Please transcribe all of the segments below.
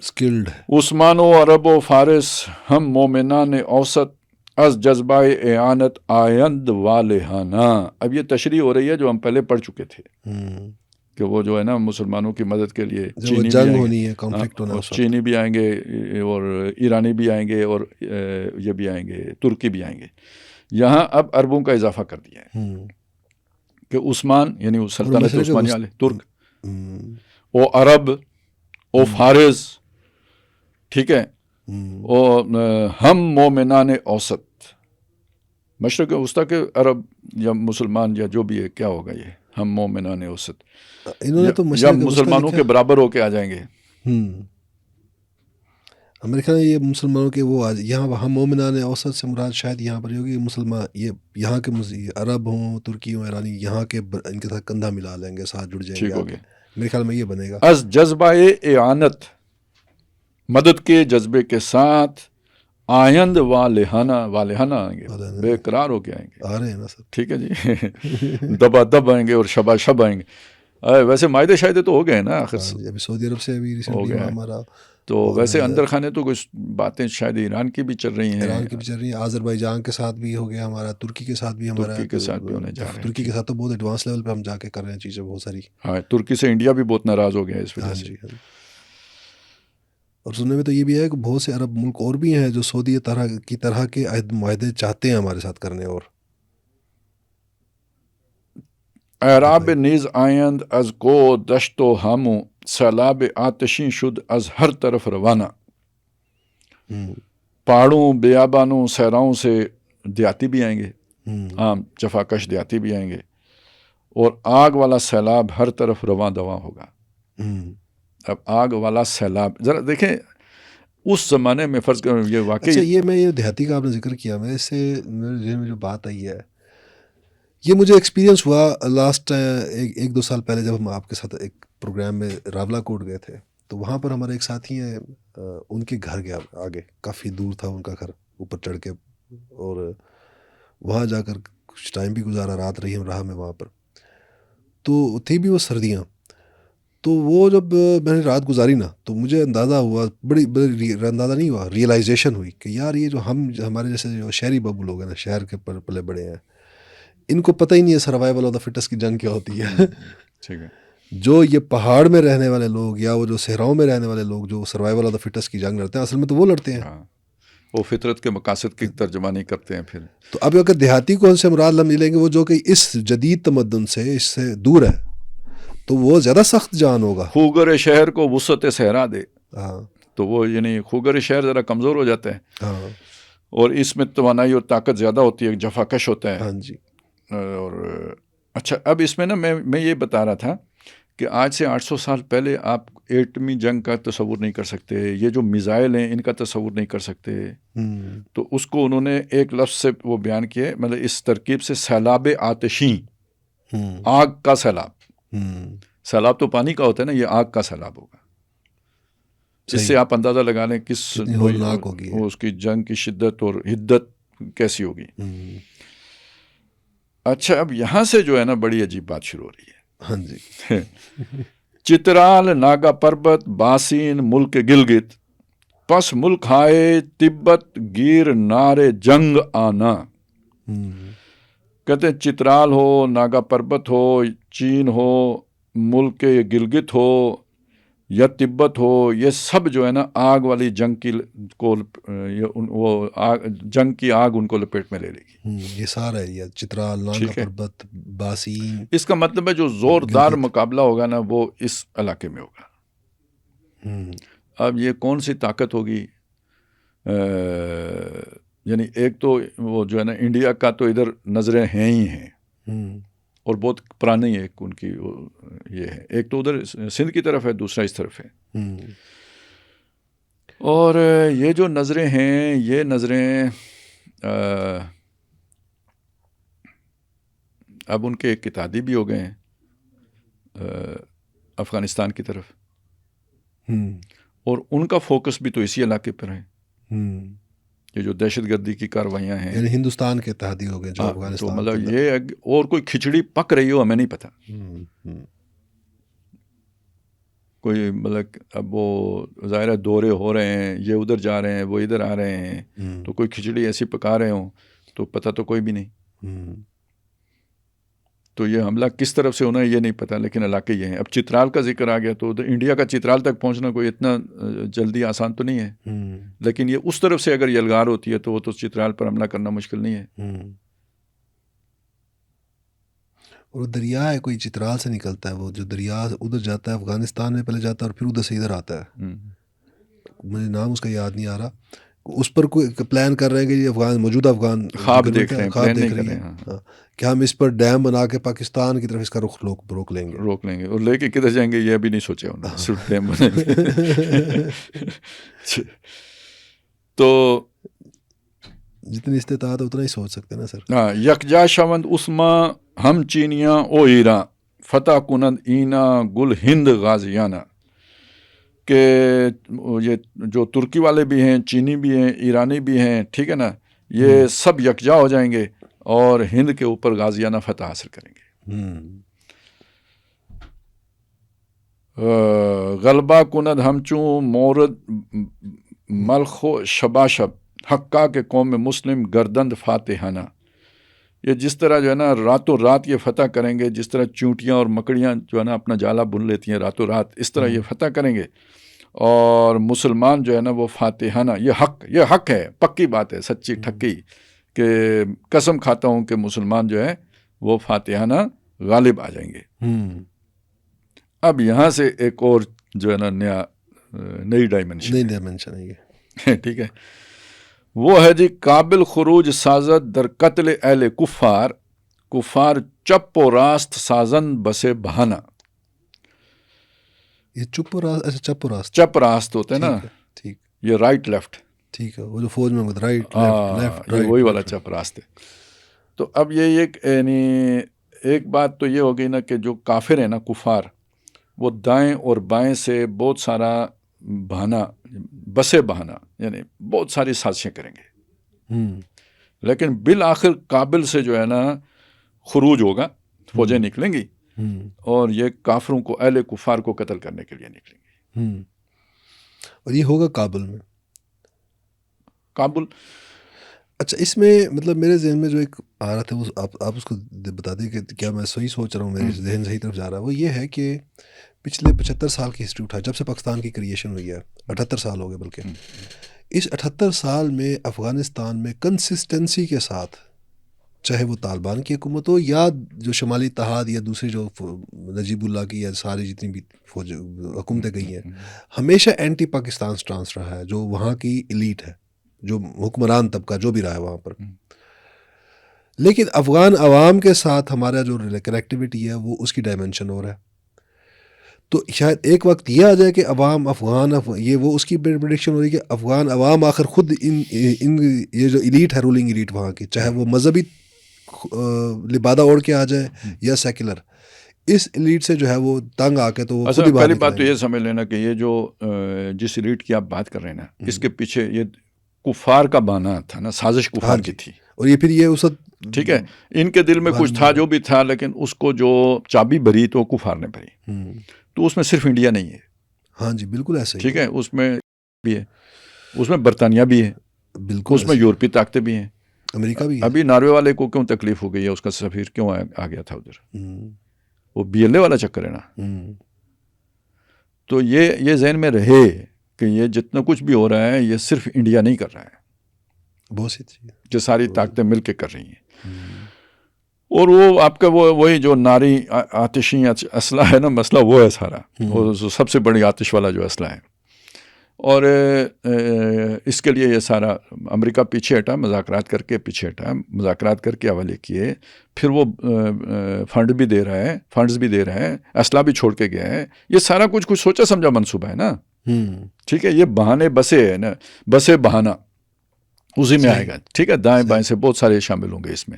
Skilled عثمان و عرب و فارس ہم مومنان اوسط از جذبہ اعانت آیند والہانہ. اب یہ تشریح ہو رہی ہے جو ہم پہلے پڑھ چکے تھے کہ وہ جو ہے نا مسلمانوں کی مدد کے لیے چینی جنگ ہونی ہے، کانفلکٹ ہونا، چینی بھی آئیں گے اور ایرانی بھی آئیں گے اور یہ بھی آئیں گے، ترکی بھی آئیں گے. یہاں اب عربوں کا اضافہ کر دیا ہے کہ عثمان یعنی سلطنت عثمانیہ والے ترک، او عرب او فارس، ٹھیک ہے، اور ہم مومنان اوسط، مشرق وسطیٰ کے عرب یا مسلمان یا جو بھی ہے، کیا ہوگا یہ ہم مومنان اوسط، انہوں نے تو یا مسلمانوں کے برابر ہو کے آ جائیں گے. میرے خیال یہ مسلمانوں کے وہ یہاں ہم مومنان اوسط سے مراد شاید یہاں پر ہوگی مسلمان، یہ یہاں کے عرب ہوں، ترکی ہوں، ایرانی، یہاں کے ان کے ساتھ کندھا ملا لیں گے، ساتھ جڑ جائیں گے. ٹھیک ہو گیا. میرے خیال میں یہ بنے گا. از جذبہ اعانت، مدد کے جذبے کے ساتھ، آئند والہانہ، والہانہ آئیں گے، بے قرار ہو کے آئیں گے. آ رہے ہیں نا سب، ٹھیک ہے جی. دبا دب آئیں گے اور شبا شب آئیں گے. ویسے معاہدے شاہدے تو ہو گئے نا آخر سے، ابھی سعودی عرب سے ابھی ریسنٹلی ہمارا، تو ویسے اندر خانے تو کچھ باتیں شاید ایران کی بھی چل رہی ہیں، ایران کی بھی چل رہی ہیں، آذربائیجان کے ساتھ بھی ہو گیا ہمارا، ترکی کے ساتھ بھی ہمارا، ترکی کے ساتھ بھی ہونے جا رہے ہیں. ترکی کے ساتھ تو بہت ایڈوانس لیول پہ ہم جا کے کر رہے ہیں چیزیں بہت ساری. ہاں، ترکی سے انڈیا بھی بہت ناراض ہو گیا اس وجہ سے. اور سننے میں تو یہ بھی ہے کہ بہت سے عرب ملک اور بھی ہیں جو سعودی طرح کے معاہدے چاہتے ہیں ہمارے ساتھ کرنے. اور اعراب نیز آیند از کو دشت و ہمو، سیلاب آتشیں شد از ہر طرف روانہ. پہاڑوں، بیابانوں، صحراؤں سے دیہاتی بھی آئیں گے، عام جفاکش دیہاتی بھی آئیں گے، اور آگ والا سیلاب ہر طرف رواں دواں ہوگا. اب آگ والا سیلاب ذرا دیکھیں اس زمانے میں، فرض کریں یہ واقعی. اچھا، یہ دیہاتی کا آپ نے ذکر کیا، میں اس سے میرے ذہن میں جو بات آئی ہے، یہ مجھے ایکسپیرینس ہوا لاسٹ 1-2 سال پہلے جب ہم آپ کے ساتھ ایک پروگرام میں راولا کوٹ گئے تھے. تو وہاں پر ہمارے ایک ساتھی ہیں، ان کے گھر گیا آگے، کافی دور تھا ان کا گھر، اوپر چڑھ کے، اور وہاں جا کر کچھ ٹائم بھی گزارا، رات رہی ہم راہ میں وہاں پر. تو تھی بھی وہ سردیاں. تو وہ جب میں نے رات گزاری نا، تو مجھے اندازہ ہوا، بڑی اندازہ نہیں ہوا، ریئلائزیشن ہوئی کہ یار یہ جو ہمارے جیسے جو شہری بابو لوگ ہیں نا، شہر کے پلے بڑے ہیں، ان کو پتہ ہی نہیں ہے سروائیول آف دا فٹسٹ کی جنگ کیا ہوتی ہے. ٹھیک ہے. جو یہ پہاڑ میں رہنے والے لوگ یا وہ جو صحراؤں میں رہنے والے لوگ جو سروائیول آف دا فٹسٹ کی جنگ لڑتے ہیں، اصل میں تو وہ لڑتے ہیں. وہ فطرت کے مقاصد کی ترجمانی کرتے ہیں. پھر تو اب اگر دیہاتی کو سے مراد ہم لیں گے وہ جو کہ اس جدید تمدن سے، اس سے دور ہے، تو وہ زیادہ سخت جان ہوگا. خوگر شہر کو وسعت صحرا دے. ہاں، تو وہ یعنی خوگر شہر ذرا کمزور ہو جاتا ہے. ہاں، اور اس میں توانائی اور طاقت زیادہ ہوتی ہے، جفاکش ہوتا ہے. ہاں جی. اور اچھا، اب اس میں نا میں یہ بتا رہا تھا کہ آج سے 800 سال پہلے آپ ایٹمی جنگ کا تصور نہیں کر سکتے، یہ جو میزائل ہیں ان کا تصور نہیں کر سکتے. تو اس کو انہوں نے ایک لفظ سے وہ بیان کیا، مطلب اس ترکیب سے، سیلاب آتشیں، آگ کا سیلاب. سیلاب تو پانی کا ہوتا ہے نا، یہ آگ کا سیلاب ہوگا. اس سے آپ اندازہ لگا لیں کس ہولناک ہوگی اس کی جنگ کی شدت اور حدت کیسی ہوگی. اچھا، اب یہاں سے جو ہے نا بڑی عجیب بات شروع ہو رہی ہے. ہاں جی. چترال ناگا پربت باسین ملک گلگت، پس ملک ہائے تبت گیر نارے جنگ آنا. کہتے ہیں چترال ہو، ناگا پربت ہو، چین ہو، ملک گلگت ہو یا تبت ہو، یہ سب جو ہے نا آگ والی جنگ کی کو وہ جنگ کی آگ ان کو لپیٹ میں لے لے گی. یہ سارا ایریا چترال، ناگا پربت، باسین، اس کا مطلب ہے جو زوردار مقابلہ ہوگا نا وہ اس علاقے میں ہوگا. اب یہ کون سی طاقت ہوگی؟ یعنی ایک تو وہ جو ہے نا انڈیا کا تو ادھر نظریں ہیں ہی ہیں، اور بہت پرانی ایک ان کی یہ ہے. ایک تو ادھر سندھ کی طرف ہے، دوسرا اس طرف ہے. اور یہ جو نظریں ہیں، یہ نظریں اب ان کے اتحادی بھی ہو گئے ہیں افغانستان کی طرف، اور ان کا فوکس بھی تو اسی علاقے پر ہے. یہ جو دہشت گردی کی کاروائیاں ہیں، یعنی ہندوستان کے اتحادی ہو گئے جو تو افغانستان مطلب یہ اور کوئی کھچڑی پک رہی ہو ہمیں نہیں پتہ، کوئی مطلب اب وہ ظاہر دورے ہو رہے ہیں، یہ ادھر جا رہے ہیں، وہ ادھر آ رہے ہیں، تو کوئی کھچڑی ایسی پکا رہے ہوں تو پتہ تو کوئی بھی نہیں. تو یہ حملہ کس طرف سے ہونا ہے یہ نہیں پتہ، لیکن علاقے یہ ہیں. اب چترال کا ذکر آ گیا تو انڈیا کا چترال تک پہنچنا کوئی اتنا جلدی آسان تو نہیں ہے، لیکن یہ اس طرف سے اگر یلغار ہوتی ہے تو وہ تو چترال پر حملہ کرنا مشکل نہیں ہے. اور دریا ہے کوئی چترال سے نکلتا ہے، وہ جو دریا ادھر جاتا ہے افغانستان میں پہلے جاتا ہے اور پھر ادھر سے ادھر آتا ہے، مجھے نام اس کا یاد نہیں آ رہا. اس پر کوئی پلان کر رہے ہیں کہ یہ موجودہ افغان خواب دیکھ رہے ہیں، خواب پلان دیکھ نہیں کر رہی رہے ہیں ہیں کہ ہم اس پر ڈیم بنا کے پاکستان کی طرف اس کا رخ روک لیں گے. اور لے کے کدھر جائیں گے یہ ابھی نہیں سوچے انہوں نے، صرف ڈیم بنے. تو جتنی استطاعت اتنا ہی سوچ سکتے ہیں نا سر. ہاں، یکجا شوند عثما ہم چینیاں او ایران فتح کنند اینا گل ہند غازیانہ، کہ یہ جو ترکی والے بھی ہیں، چینی بھی ہیں، ایرانی بھی ہیں، ٹھیک ہے نا، یہ سب یکجا ہو جائیں گے اور ہند کے اوپر غازیانہ فتح حاصل کریں گے. غلبہ کند ہم چوں مورد ملخ و شباشب حقہ کے قوم مسلم گردند فاتحانہ. یہ جس طرح جو ہے نا راتوں رات یہ فتح کریں گے، جس طرح چونٹیاں اور مکڑیاں جو ہے نا اپنا جالا بن لیتی ہیں راتوں رات، اس طرح یہ فتح کریں گے. اور مسلمان جو ہے نا وہ فاتحانہ، یہ حق ہے، پکی بات ہے، سچی ٹھکی، کہ قسم کھاتا ہوں کہ مسلمان جو ہے وہ فاتحانہ غالب آ جائیں گے. اب یہاں سے ایک اور جو ہے نا نئی ڈائمنشن ہے. ٹھیک ہے، وہ ہے جی قابل خروج سازد در قتل اہل کفار چپ و راست سازن بسے بہانہ. یہ چپ و راست ہوتا ہے نا، ٹھیک، یہ رائٹ لیفٹ، ٹھیک ہے، وہ جو فوج میں رائٹ لیفٹ یہ وہی والا چپ راست ہے. تو اب یہ یعنی ایک بات تو یہ ہو گئی نا کہ جو کافر ہیں نا کفار، وہ دائیں اور بائیں سے بہت سارا بہانہ، بسے بہانہ، یعنی بہت ساری سازشیں کریں گے، لیکن بالآخر قابل سے جو ہے نا خروج ہوگا، فوجیں نکلیں گی اور یہ کافروں کو، اہل کفار کو قتل کرنے کے لیے نکلیں گے. اور یہ ہوگا کابل میں. کابل، اچھا، اس میں مطلب میرے ذہن میں جو ایک آ رہا تھا، وہ آپ اس کو بتا دیں کہ کیا میں صحیح سوچ رہا ہوں، میرے ذہن صحیح طرف جا رہا ہے. وہ یہ ہے کہ پچھلے 75 سال کی ہسٹری اٹھا، جب سے پاکستان کی کریشن ہوئی ہے، 78 سال ہو گئے، بلکہ اس 78 سال میں افغانستان میں کنسسٹنسی کے ساتھ، چاہے وہ طالبان کی حکومت ہو یا جو شمالی اتحاد یا دوسری جو نجیب اللہ کی یا ساری جتنی بھی فوج حکومتیں گئی ہیں، ہمیشہ اینٹی پاکستان سٹانس رہا ہے، جو وہاں کی ایلیٹ ہے، جو حکمران طبقہ جو بھی رہا ہے وہاں پر. لیکن افغان عوام کے ساتھ ہمارا جو کنیکٹیوٹی ہے وہ اس کی ڈائمنشن ہو رہا ہے. تو شاید ایک وقت یہ آ جائے کہ یہ وہ اس کی پریڈکشن ہو رہی ہے کہ افغان عوام آخر خود ان یہ جو ایلیٹ ہے، رولنگ ایلیٹ وہاں کی، چاہے وہ مذہبی لبادہ اوڑھ کے آ جائے یا سیکولر، اس ایلیٹ سے جو ہے وہ تنگ آ کے تو وہ خود ہی باہر پہلی بات تو یہ سمجھ لینا کہ یہ جو جس ایلیٹ کی آپ بات کر رہے ہیں نا، اس کے پیچھے یہ کفار کا بہانہ تھا نا، سازش کفار کی تھی. اور یہ پھر یہ اس وقت ٹھیک ہے، ان کے دل میں کچھ تھا جو بھی تھا، لیکن اس کو جو چابی بھری تو کفار نے بھری. تو اس میں صرف انڈیا نہیں ہے. ہاں جی، بالکل ایسا ہی. ٹھیک ہے، اس میں بھی ہے، اس میں برطانیہ بھی ہے، بالکل اس میں یورپی طاقتیں بھی ہیں، امریکہ بھی ہے. ابھی ناروے والے کو کیوں تکلیف ہو گئی ہے، اس کا سفیر کیوں آ گیا تھا ادھر، وہ BLA والا چکر ہے نا. تو یہ ذہن میں رہے کہ یہ جتنا کچھ بھی ہو رہا ہے یہ صرف انڈیا نہیں کر رہا ہے، بہت سی چیزیں جو ساری طاقتیں مل کے کر رہی ہیں. اور وہ آپ کا وہی جو ناری آتشی اسلحہ ہے نا، مسئلہ وہ ہے سارا، وہ سب سے بڑی آتش والا جو اسلحہ ہے. اور اس کے لیے یہ سارا امریکہ پیچھے ہٹا، مذاکرات کر کے پیچھے ہٹا، مذاکرات کر کے حوالے کیے، پھر وہ فنڈز بھی دے رہا ہے، اسلحہ بھی چھوڑ کے گیا ہے. یہ سارا کچھ سوچا سمجھا منصوبہ ہے نا. ٹھیک ہے، یہ بہانے بسے ہے نا، بسے بہانہ اسی میں آئے گا. ٹھیک ہے، دائیں بائیں سے بہت سارے شامل ہوں گے اس میں.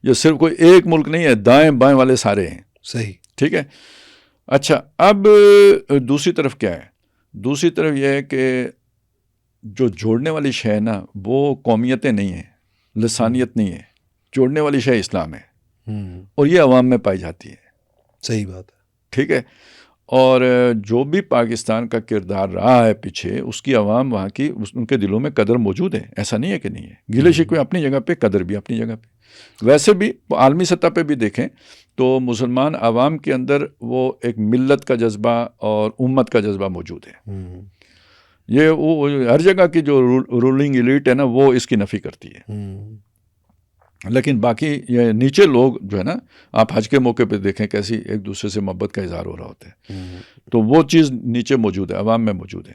یہ صرف کوئی ایک ملک نہیں ہے، دائیں بائیں والے سارے ہیں. صحیح، ٹھیک ہے. اچھا، اب دوسری طرف کیا ہے؟ دوسری طرف یہ ہے کہ جو جوڑنے والی شے ہے نا وہ قومیتیں نہیں ہیں، لسانیت نہیں ہے، جوڑنے والی شے اسلام ہے، اور یہ عوام میں پائی جاتی ہے. صحیح بات ہے. ٹھیک ہے. اور جو بھی پاکستان کا کردار رہا ہے پیچھے، اس کی عوام وہاں کی ان کے دلوں میں قدر موجود ہے، ایسا نہیں ہے کہ نہیں ہے. گلے شکوے اپنی جگہ پہ، قدر بھی اپنی جگہ پہ. ویسے بھی عالمی سطح پہ بھی دیکھیں تو مسلمان عوام کے اندر وہ ایک ملت کا جذبہ اور امت کا جذبہ موجود ہے. یہ وہ ہر جگہ کی جو رولنگ ایلیٹ ہے نا وہ اس کی نفی کرتی ہے. لیکن باقی یہ نیچے لوگ جو ہے نا، آپ حج کے موقع پہ دیکھیں کیسی ایک دوسرے سے محبت کا اظہار ہو رہا ہوتا ہے. تو وہ چیز نیچے موجود ہے، عوام میں موجود ہے.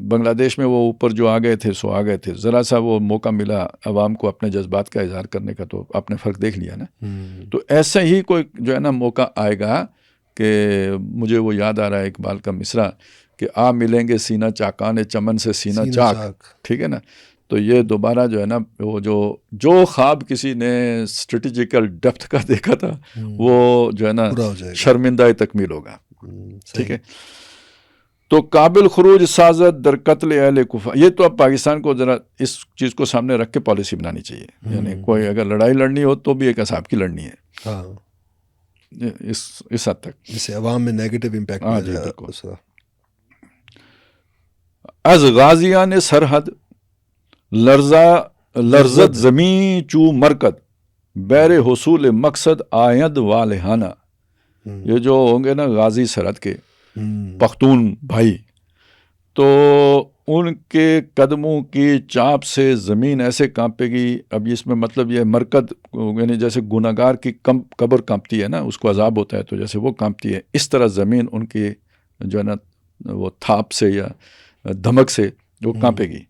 بنگلہ دیش میں وہ اوپر جو آ گئے تھے سو آ گئے تھے، ذرا سا وہ موقع ملا عوام کو اپنے جذبات کا اظہار کرنے کا تو آپ نے فرق دیکھ لیا نا. تو ایسا ہی کوئی جو ہے نا موقع آئے گا کہ مجھے وہ یاد آ رہا ہے اقبال کا مصرع کہ آ ملیں گے سینہ چاکان چمن سے سینہ چاک. ٹھیک ہے نا. تو یہ دوبارہ جو ہے نا وہ جو خواب کسی نے اسٹریٹجیکل ڈیپتھ کا دیکھا تھا وہ جو ہے نا شرمندہ تکمیل ہوگا. ٹھیک ہے. تو قابل خروج سازت در قتل اہل کفر، یہ تو اب پاکستان کو ذرا اس چیز کو سامنے رکھ کے پالیسی بنانی چاہیے. یعنی کوئی اگر لڑائی لڑنی ہو تو بھی ایک حساب کی لڑنی ہے اس حد تک، جس سے عوام میں نیگیٹو امپیکٹ آ جائے. از غازیان سرحد لرزت زمین چو مرکد بیر حصول مقصد آیند والہانہ. یہ جو ہوں گے نا غازی سرحد کے پختون بھائی، تو ان کے قدموں کی چاپ سے زمین ایسے کانپے گی. اب اس میں مطلب یہ مرکد یعنی جیسے گناہگار کی قبر کانپتی ہے نا، اس کو عذاب ہوتا ہے تو جیسے وہ کانپتی ہے، اس طرح زمین ان کی جو ہے نا وہ تھاپ سے یا دھمک سے وہ کانپے گی.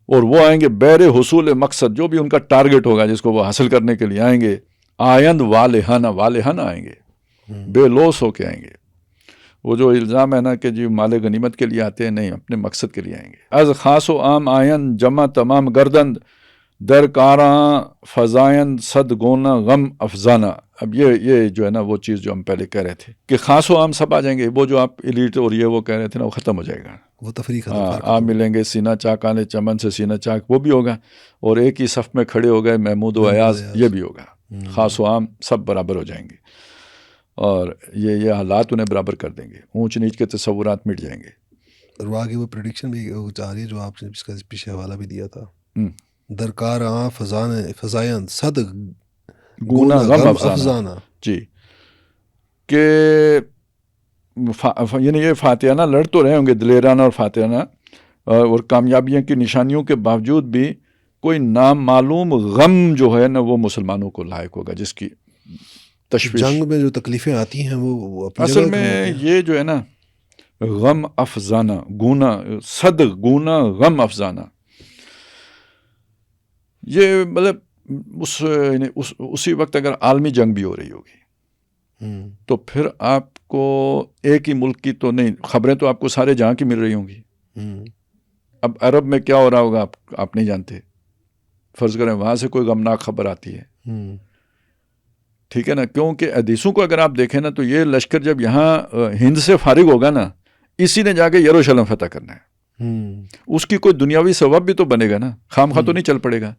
اور وہ آئیں گے بیر حصول مقصد، جو بھی ان کا ٹارگٹ ہوگا جس کو وہ حاصل کرنے کے لیے آئیں گے. آیند والہانہ آئیں گے، بے لوس ہو کے آئیں گے. وہ جو الزام ہے نا کہ جی مال غنیمت کے لیے آتے ہیں، نہیں، اپنے مقصد کے لیے آئیں گے. از خاص و عام آئین جمع تمام گردند در کاراں فضائن صد گونا غم افزانہ. اب یہ جو ہے نا وہ چیز جو ہم پہلے کہہ رہے تھے کہ خاص و عام سب آ جائیں گے. وہ جو آپ ایلیٹ اور یہ وہ کہہ رہے تھے نا وہ ختم ہو جائے گا. وہ تفریق آپ ملیں گے سینہ چاک آنے چمن سے سینہ چاک، وہ بھی ہوگا. اور ایک ہی صف میں کھڑے ہو گئے محمود و ایاز، یہ بھی ہوگا. خاص و عام سب برابر ہو جائیں گے، اور یہ حالات انہیں برابر کر دیں گے. اونچ نیچ کے تصورات مٹ جائیں گے. اور آگے وہ پریڈکشن بھی چاہ رہی ہے جو آپ نے اس کا پیچھے حوالہ بھی دیا تھا، درکار آں فضائن صد گونا غم افزانہ. جی، کہ یعنی یہ فاتحانہ لڑ تو رہے ہوں گے، دلیرانہ اور فاتحانہ، اور کامیابیوں کی نشانیوں کے باوجود بھی کوئی نامعلوم غم جو ہے نا وہ مسلمانوں کو لاحق ہوگا، جس کی تشویش. جنگ میں جو تکلیفیں آتی ہیں وہ اصل میں یہ جو ہے نا غم افزانہ، گونا صد گونا غم افزانہ، یہ مطلب اسی وقت اگر عالمی جنگ بھی ہو رہی ہوگی تو پھر آپ کو ایک ہی ملک کی تو نہیں، خبریں تو آپ کو سارے جہاں کی مل رہی ہوں گی. اب عرب میں کیا ہو رہا ہوگا آپ نہیں جانتے. فرض کریں وہاں سے کوئی غمناک خبر آتی ہے، ٹھیک ہے نا، کیونکہ حدیثوں کو اگر آپ دیکھیں نا تو یہ لشکر جب یہاں ہند سے فارغ ہوگا نا، اسی نے جا کے یروشلم فتح کرنا ہے. اس کی کوئی دنیاوی ثواب بھی تو بنے گا نا، خام خواہ تو نہیں چل پڑے گا.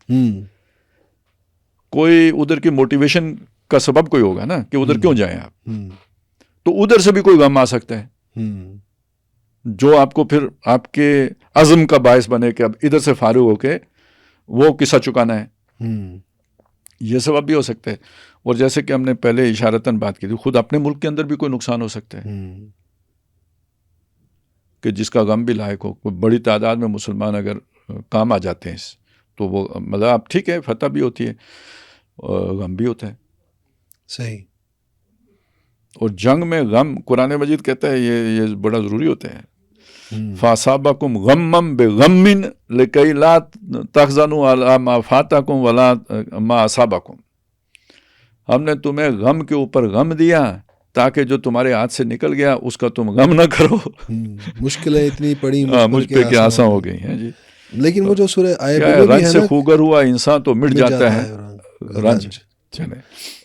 کوئی ادھر کی موٹیویشن کا سبب کوئی ہوگا نا کہ ادھر کیوں جائیں آپ. تو ادھر سے بھی کوئی غم آ سکتا ہے جو آپ کو پھر آپ کے عزم کا باعث بنے کہ اب ادھر سے فارغ ہو کے وہ قصہ چکانا ہے. یہ سبب بھی ہو سکتا ہے. اور جیسے کہ ہم نے پہلے اشارتاً بات کی تھی، خود اپنے ملک کے اندر بھی کوئی نقصان ہو سکتا ہے کہ جس کا غم بھی لاحق ہو. کوئی بڑی تعداد میں مسلمان اگر کام آ جاتے ہیں تو وہ مطلب اب ٹھیک ہے، فتح بھی ہوتی ہے اور غم بھی ہوتا ہے. صحیح. اور جنگ میں غم قرآن مجید کہتا ہے یہ بڑا ضروری ہوتا ہے. فَأَصَابَكُمْ غَمًّا بِغَمٍّ لِكَيْ لَا تَحْزَنُوا عَلَىٰ مَا فَاتَكُمْ وَلَا مَا أَصَابَكُمْ. ہم نے تمہیں غم کے اوپر غم دیا تاکہ جو تمہارے ہاتھ سے نکل گیا اس کا تم غم نہ کرو. مشکلیں اتنی پڑی مجھ پہ کہ آسان ہو گئی ہیں. جی، لیکن وہ جو سورہ رنج سے خوگر ہوا انسان تو مٹ جاتا ہے رنج. چلیں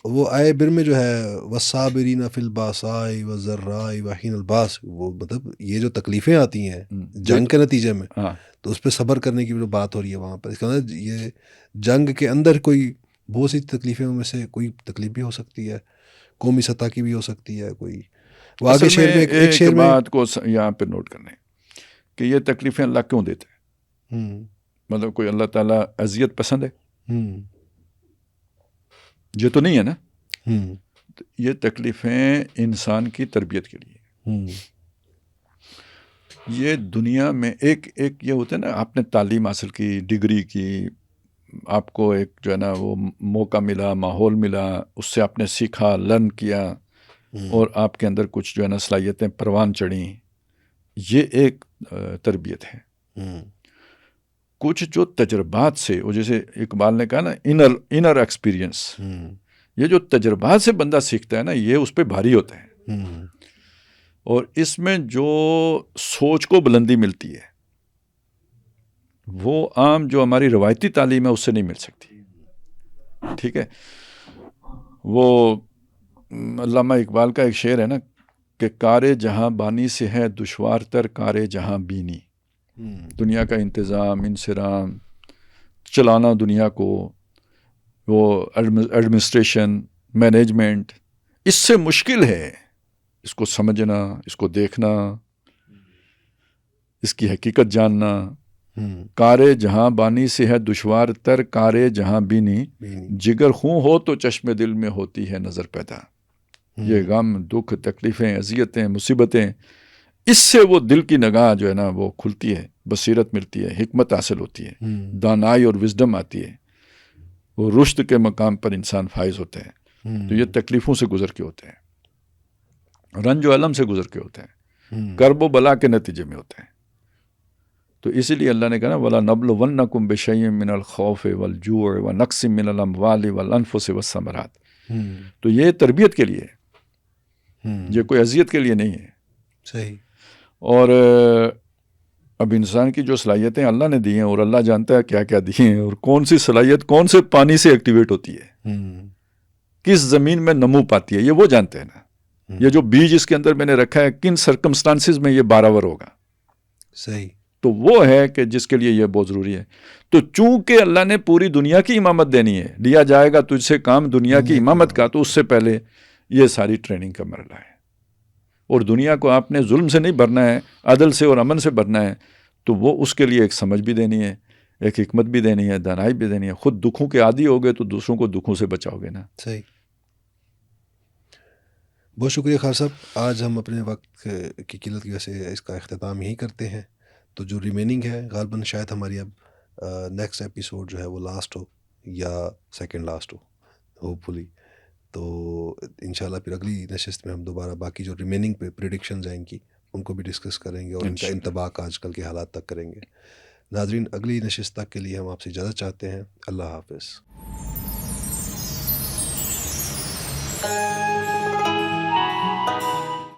وہ آئے بر میں جو ہے والصابرین فی الباساء والضراء وحین الباس، وہ مطلب یہ جو تکلیفیں آتی ہیں جنگ کے نتیجے میں، ہاں تو اس پہ صبر کرنے کی جو بات ہو رہی ہے وہاں پر، اس کا مطلب یہ جنگ کے اندر کوئی بہت سی تکلیفیں میں سے کوئی تکلیف بھی ہو سکتی ہے، قومی سطح کی بھی ہو سکتی ہے کوئی. وہ آگے اصل شعر میں میں ایک شعر میں بات کو یہاں پہ نوٹ کرنا ہے کہ یہ تکلیفیں اللہ کیوں دیتے ہیں. مطلب کوئی اللہ تعالیٰ اذیت پسند ہے؟ یہ تو نہیں ہے نا. یہ تکلیفیں انسان کی تربیت کے لیے. یہ دنیا میں ایک یہ ہوتا ہے نا، آپ نے تعلیم حاصل کی، ڈگری کی، آپ کو ایک جو ہے نا وہ موقع ملا، ماحول ملا، اس سے آپ نے سیکھا، لرن کیا، اور آپ کے اندر کچھ جو ہے نا صلاحیتیں پروان چڑھیں. یہ ایک تربیت ہے. کچھ جو تجربات سے، وہ جیسے اقبال نے کہا نا انر ایکسپیرینس، یہ جو تجربات سے بندہ سیکھتا ہے نا، یہ اس پہ بھاری ہوتا ہے. اور اس میں جو سوچ کو بلندی ملتی ہے وہ عام جو ہماری روایتی تعلیم ہے اس سے نہیں مل سکتی. ٹھیک ہے. وہ علامہ اقبال کا ایک شعر ہے نا کہ کار جہاں بانی سے ہے دشوار تر کار جہاں بینی. دنیا کا انتظام، انصرام، چلانا دنیا کو، وہ ایڈمنسٹریشن، مینجمنٹ، اس سے مشکل ہے اس کو سمجھنا، اس کو دیکھنا، اس کی حقیقت جاننا. کار جہاں بانی سے ہے دشوار تر کار جہاں بینی، جگر خوں ہو تو چشم دل میں ہوتی ہے نظر پیدا. یہ غم، دکھ، تکلیفیں، اذیتیں، مصیبتیں، اس سے وہ دل کی نگاہ جو ہے نا وہ کھلتی ہے، بصیرت ملتی ہے، حکمت حاصل ہوتی ہے، دانائی اور وزڈم آتی ہے، وہ رشد کے مقام پر انسان فائز ہوتا ہے. تو یہ تکلیفوں سے گزر کے ہوتے ہیں، رنج و علم سے گزر کے ہوتے ہیں، کرب و بلا کے نتیجے میں ہوتے ہیں. تو اسی لیے اللہ نے کہا نا وَلَنَبْلُوَنَّكُمْ بِشَيْءٍ مِّنَ الْخَوْفِ وَالْجُوعِ وَنَقْصٍ مِّنَ الْأَمْوَالِ وَالْأَنفُسِ وَالثَّمَرَاتِ. تو یہ تربیت کے لیے ہے، یہ کوئی اذیت کے لیے نہیں ہے. صحیح. اور اب انسان کی جو صلاحیتیں اللہ نے دی ہیں، اور اللہ جانتا ہے کیا کیا دی ہیں، اور کون سی صلاحیت کون سے پانی سے ایکٹیویٹ ہوتی ہے، کس زمین میں نمو پاتی ہے، یہ وہ جانتے ہیں نا. یہ جو بیج اس کے اندر میں نے رکھا ہے کن سرکمسٹانسز میں یہ بارآور ہوگا. صحیح. تو وہ ہے کہ جس کے لیے یہ بہت ضروری ہے. تو چونکہ اللہ نے پوری دنیا کی امامت دینی ہے، لیا جائے گا تجھ سے کام دنیا کی امامت کا، تو اس سے پہلے یہ ساری ٹریننگ کا مرحلہ ہے. اور دنیا کو آپ نے ظلم سے نہیں بھرنا ہے، عدل سے اور امن سے بھرنا ہے. تو وہ اس کے لیے ایک سمجھ بھی دینی ہے، ایک حکمت بھی دینی ہے، دانائی بھی دینی ہے. خود دکھوں کے عادی ہو گئے تو دوسروں کو دکھوں سے بچاؤ گے نا. صحیح. بہت شکریہ خالد صاحب. آج ہم اپنے وقت کی قلت کی وجہ سے اس کا اختتام یہی کرتے ہیں. تو جو ریمیننگ ہے غالباً شاید ہماری اب نیکسٹ ایپیسوڈ جو ہے وہ لاسٹ ہو یا سیکنڈ لاسٹ ہو، ہوپ فلی. تو انشاءاللہ پھر اگلی نشست میں ہم دوبارہ باقی جو ریمیننگ پہ پریڈکشنز ہیں ان کی، ان کو بھی ڈسکس کریں گے اور ان کا انطباق آج کل کے حالات تک کریں گے. ناظرین، اگلی نشست تک کے لیے ہم آپ سے اجازت چاہتے ہیں. اللہ حافظ.